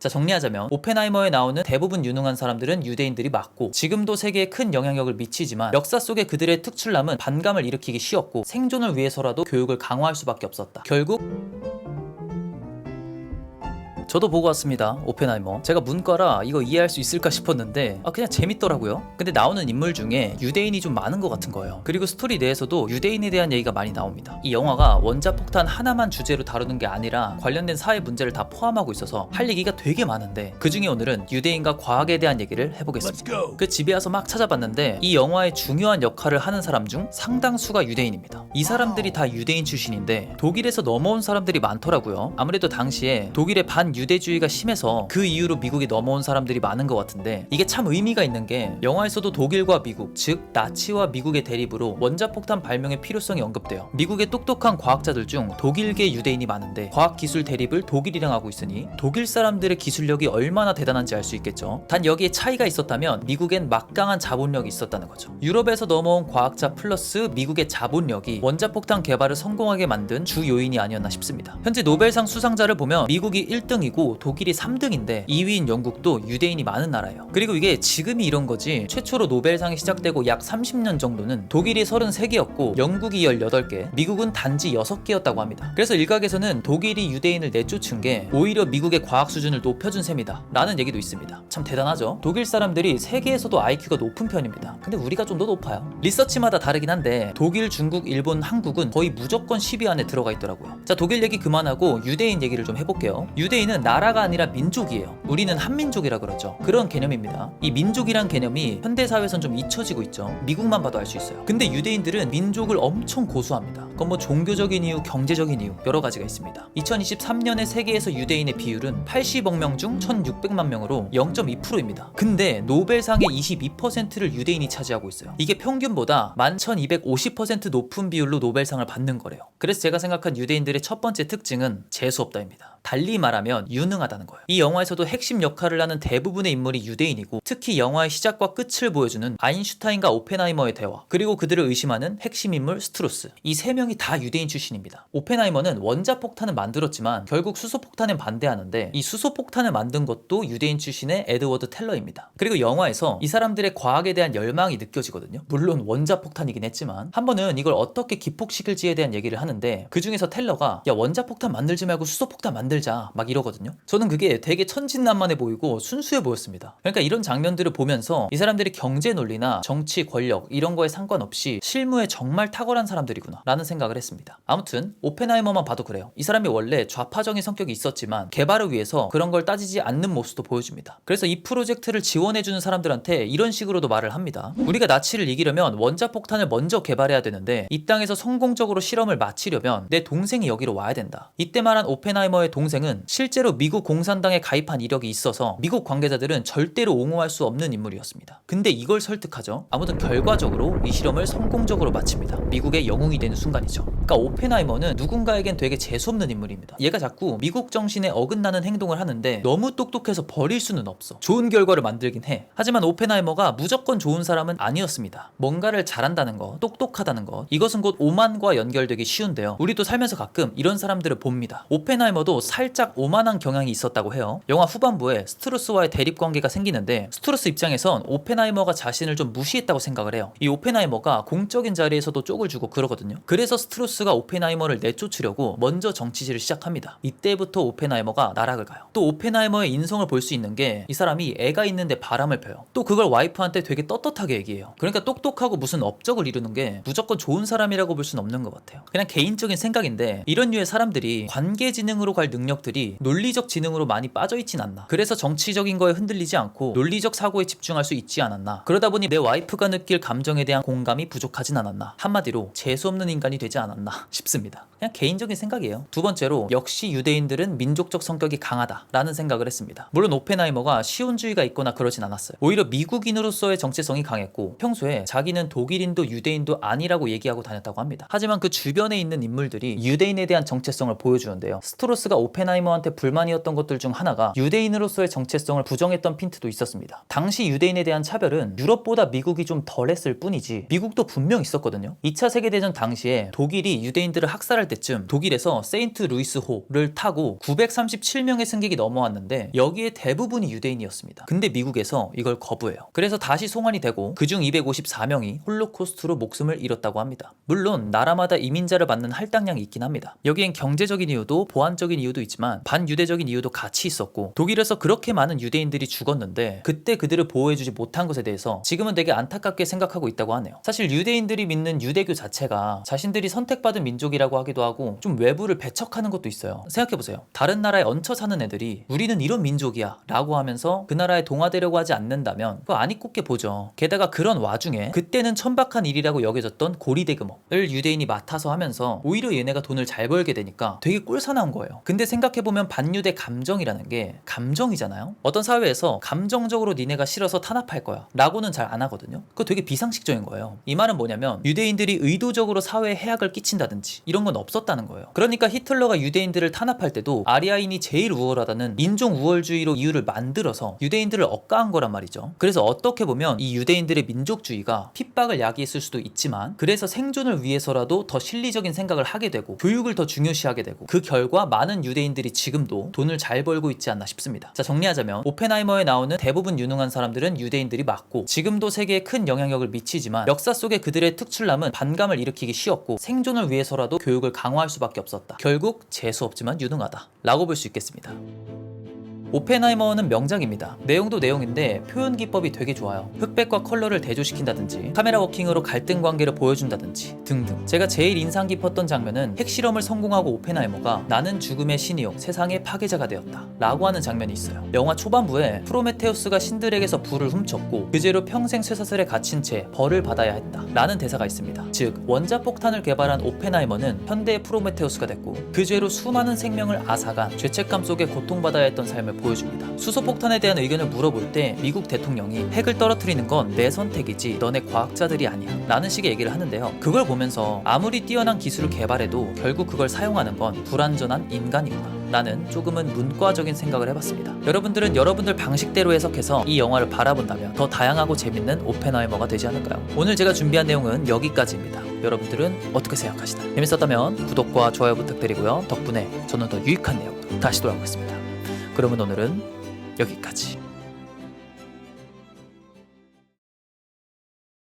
자, 정리하자면 오펜하이머에 나오는 대부분 유능한 사람들은 유대인들이 맞고 지금도 세계에 큰 영향력을 미치지만 역사 속에 그들의 특출남은 반감을 일으키기 쉬웠고 생존을 위해서라도 교육을 강화할 수밖에 없었다. 결국 저도 보고 왔습니다. 오펜하이머. 제가 문과라 이거 이해할 수 있을까 싶었는데 그냥 재밌더라고요. 근데 나오는 인물 중에 유대인이 좀 많은 것 같은 거예요. 그리고 스토리 내에서도 유대인에 대한 얘기가 많이 나옵니다. 이 영화가 원자폭탄 하나만 주제로 다루는 게 아니라 관련된 사회 문제를 다 포함하고 있어서 할 얘기가 되게 많은데 그 중에 오늘은 유대인과 과학에 대한 얘기를 해보겠습니다. 그 집에 와서 막 찾아봤는데 이 영화의 중요한 역할을 하는 사람 중 상당수가 유대인입니다. 이 사람들이 다 유대인 출신인데 독일에서 넘어온 사람들이 많더라고요. 아무래도 당시에 독일의 유대주의가 심해서 그 이유로 미국에 넘어온 사람들이 많은 것 같은데 이게 참 의미가 있는 게 영화에서도 독일과 미국, 즉 나치와 미국의 대립으로 원자폭탄 발명의 필요성이 언급돼요. 미국의 똑똑한 과학자들 중 독일계 유대인이 많은데 과학기술 대립을 독일이랑 하고 있으니 독일 사람들의 기술력이 얼마나 대단한지 알 수 있겠죠. 단 여기에 차이가 있었다면 미국엔 막강한 자본력이 있었다는 거죠. 유럽에서 넘어온 과학자 플러스 미국의 자본력이 원자폭탄 개발을 성공하게 만든 주 요인이 아니었나 싶습니다. 현재 노벨상 수상자를 보면 미국이 1등이고 독일이 3등인데 2위인 영국도 유대인이 많은 나라예요. 그리고 이게 지금이 이런 거지 최초로 노벨상이 시작되고 약 30년 정도는 독일이 33개였고 영국이 18개, 미국은 단지 6개였다고 합니다. 그래서 일각에서는 독일이 유대인을 내쫓은 게 오히려 미국의 과학 수준을 높여준 셈이다 라는 얘기도 있습니다. 참 대단하죠? 독일 사람들이 세계에서도 IQ가 높은 편입니다. 근데 우리가 좀 더 높아요. 리서치마다 다르긴 한데 독일, 중국, 일본, 한국은 거의 무조건 10위 안에 들어가 있더라고요. 자, 독일 얘기 그만하고 유대인 얘기를 좀 해볼게요. 유대인은 나라가 아니라 민족이에요. 우리는 한민족이라 그러죠. 그런 개념입니다. 이 민족이란 개념이 현대사회에선 좀 잊혀지고 있죠. 미국만 봐도 알 수 있어요. 근데 유대인들은 민족을 엄청 고수합니다. 그건 뭐 종교적인 이유, 경제적인 이유 여러 가지가 있습니다. 2023년에 세계에서 유대인의 비율은 80억 명 중 1600만 명으로 0.2%입니다. 근데 노벨상의 22%를 유대인이 차지하고 있어요. 이게 평균보다 11,250% 높은 비율로 노벨상을 받는 거래요. 그래서 제가 생각한 유대인들의 첫 번째 특징은 재수없다입니다. 달리 말하면 유능하다는 거예요. 이 영화에서도 핵심 역할을 하는 대부분의 인물이 유대인이고 특히 영화의 시작과 끝을 보여주는 아인슈타인과 오펜하이머의 대화, 그리고 그들을 의심하는 핵심 인물 스트루스, 이 세 명이 다 유대인 출신입니다. 오펜하이머는 원자폭탄을 만들었지만 결국 수소폭탄에 반대하는데 이 수소폭탄을 만든 것도 유대인 출신의 에드워드 텔러입니다. 그리고 영화에서 이 사람들의 과학에 대한 열망이 느껴지거든요. 물론 원자폭탄이긴 했지만 한 번은 이걸 어떻게 기폭시킬지에 대한 얘기를 하는데 그 중에서 텔러가 야 원자폭탄 만들지 말고 수소폭탄 만들자 막 이러거든요. 저는 그게 되게 천진난만해 보이고 순수해 보였습니다. 그러니까 이런 장면들을 보면서 이 사람들이 경제 논리나 정치 권력 이런 거에 상관없이 실무에 정말 탁월한 사람들이구나 라는 생각을 했습니다. 아무튼 오펜하이머만 봐도 그래요. 이 사람이 원래 좌파적인 성격이 있었지만 개발을 위해서 그런 걸 따지지 않는 모습도 보여줍니다. 그래서 이 프로젝트를 지원해주는 사람들한테 이런 식으로도 말을 합니다. 우리가 나치를 이기려면 원자폭탄을 먼저 개발해야 되는데 이 땅에서 성공적으로 실험을 마치려면 내 동생이 여기로 와야 된다. 이때 말한 오펜하이머의 동생은 실제로 미국 공산당에 가입한 이력이 있어서 미국 관계자들은 절대로 옹호할 수 없는 인물이었습니다. 근데 이걸 설득하죠. 아무튼 결과적으로 이 실험을 성공적으로 마칩니다. 미국의 영웅이 되는 순간이죠. 그러니까 오펜하이머는 누군가에겐 되게 재수없는 인물입니다. 얘가 자꾸 미국 정신에 어긋나는 행동을 하는데 너무 똑똑해서 버릴 수는 없어. 좋은 결과를 만들긴 해. 하지만 오펜하이머가 무조건 좋은 사람은 아니었습니다. 뭔가를 잘한다는 것, 똑똑하다는 것, 이것은 곧 오만과 연결되기 쉬운데요. 우리도 살면서 가끔 이런 사람들을 봅니다. 오펜하이머도 살짝 오만한 경향이 있었다고 해요. 영화 후반부에 스트루스와의 대립 관계가 생기는데 스트루스 입장에선 오펜하이머가 자신을 좀 무시했다고 생각을 해요. 이 오펜하이머가 공적인 자리에서도 쪽을 주고 그러거든요. 그래서 스트루스가 오펜하이머를 내쫓으려고 먼저 정치질을 시작합니다. 이때부터 오펜하이머가 나락을 가요. 또 오펜하이머의 인성을 볼 수 있는 게 이 사람이 애가 있는데 바람을 펴요. 또 그걸 와이프한테 되게 떳떳하게 얘기해요. 그러니까 똑똑하고 무슨 업적을 이루는 게 무조건 좋은 사람이라고 볼 수는 없는 것 같아요. 그냥 개인적인 생각인데 이런 류의 사람들이 관계지능으로 갈 능력들이 논리적 지능으로 많이 빠져있진 않나. 그래서 정치적인 거에 흔들리지 않고 논리적 사고에 집중할 수 있지 않았나. 그러다 보니 내 와이프가 느낄 감정에 대한 공감이 부족하진 않았나. 한마디로 재수없는 인간이 되지 않았나 싶습니다. 그냥 개인적인 생각이에요. 두 번째로 역시 유대인들은 민족적 성격이 강하다라는 생각을 했습니다. 물론 오펜하이머가 시온주의가 있거나 그러진 않았어요. 오히려 미국인으로서의 정체성이 강했고 평소에 자기는 독일인도 유대인도 아니라고 얘기하고 다녔다고 합니다. 하지만 그 주변에 있는 인물들이 유대인에 대한 정체성을 보여주는데요. 스트로스가 오펜하이머한테 불만이었던 것들 중 하나가 유대인으로서의 정체성을 부정했던 핀트도 있었습니다. 당시 유대인에 대한 차별은 유럽보다 미국이 좀 덜했을 뿐이지 미국도 분명 있었거든요. 2차 세계대전 당시에 독일이 유대인들을 학살할 때쯤 독일에서 세인트 루이스호를 타고 937명의 승객이 넘어왔는데 여기에 대부분이 유대인이었습니다. 근데 미국에서 이걸 거부해요. 그래서 다시 송환이 되고 그중 254명이 홀로코스트로 목숨을 잃었다고 합니다. 물론 나라마다 이민자를 받는 할당량이 있긴 합니다. 여기엔 경제적인 이유도 보안적인 이유도 있지만 반유대적인 이유도 같이 있었고 독일에서 그렇게 많은 유대인들이 죽었는데 그때 그들을 보호해주지 못한 것에 대해서 지금은 되게 안타깝게 생각하고 있다고 하네요. 사실 유대인들이 믿는 유대교 자체가 자신들이 선택받은 민족이라고 하기도 하고 좀 외부를 배척하는 것도 있어요. 생각해보세요. 다른 나라에 얹혀 사는 애들이 우리는 이런 민족이야 라고 하면서 그 나라에 동화되려고 하지 않는다면 그거 안 입곱게 보죠. 게다가 그런 와중에 그때는 천박한 일이라고 여겨졌던 고리대금업을 유대인이 맡아서 하면서 오히려 얘네가 돈을 잘 벌게 되니까 되게 꼴사나운 거예요. 근데 생각해보면 반유대 감정이라는 게 감정이잖아요. 어떤 사회에서 감정적으로 니네가 싫어서 탄압할 거야 라고는 잘 안 하거든요. 그거 되게 비상식적인 거예요. 이 말은 뭐냐면 유대인들이 의도적으로 사회에 해악을 끼친다든지 이런 건 없었다는 거예요. 그러니까 히틀러가 유대인들을 탄압할 때도 아리아인이 제일 우월하다는 인종 우월주의로 이유를 만들어서 유대인들을 억까한 거란 말이죠. 그래서 어떻게 보면 이 유대인들의 민족주의가 핍박을 야기했을 수도 있지만 그래서 생존을 위해서라도 더 실리적인 생각을 하게 되고 교육을 더 중요시하게 되고 그 결과 많은 유대인들이 지금도 돈을 잘 벌고 있지 않나 싶습니다. 자, 정리하자면 오펜하이머에 나오는 대부분 유능한 사람들은 유대인들이 맞고 지금도 세계에 큰 영향력을 미치지만 역사 속에 그들의 특출남은 반감을 일으키기 쉬웠고 생존을 위해서라도 교육을 강화할 수밖에 없었다. 결국 재수 없지만 유능하다 라고 볼 수 있겠습니다. 오펜하이머는 명작입니다. 내용도 내용인데 표현 기법이 되게 좋아요. 흑백과 컬러를 대조시킨다든지 카메라 워킹으로 갈등 관계를 보여준다든지 등등. 제가 제일 인상 깊었던 장면은 핵실험을 성공하고 오펜하이머가 나는 죽음의 신이요 세상의 파괴자가 되었다 라고 하는 장면이 있어요. 영화 초반부에 프로메테우스가 신들에게서 불을 훔쳤고 그 죄로 평생 쇠사슬에 갇힌 채 벌을 받아야 했다 라는 대사가 있습니다. 즉 원자폭탄을 개발한 오펜하이머는 현대의 프로메테우스가 됐고 그 죄로 수많은 생명을 앗아간 죄책감 속에 고통받아야 했던 삶을 보여줍니다. 수소폭탄에 대한 의견을 물어볼 때 미국 대통령이 핵을 떨어뜨리는 건 내 선택이지 너네 과학자들이 아니야 라는 식의 얘기를 하는데요. 그걸 보면서 아무리 뛰어난 기술을 개발해도 결국 그걸 사용하는 건 불완전한 인간이구나 라는 조금은 문과적인 생각을 해봤습니다. 여러분들은 여러분들 방식대로 해석해서 이 영화를 바라본다면 더 다양하고 재밌는 오펜하이머가 되지 않을까요? 오늘 제가 준비한 내용은 여기까지입니다. 여러분들은 어떻게 생각하시나요? 재밌었다면 구독과 좋아요 부탁드리고요. 덕분에 저는 더 유익한 내용으로 다시 돌아오겠습니다. 그러면 오늘은 여기까지.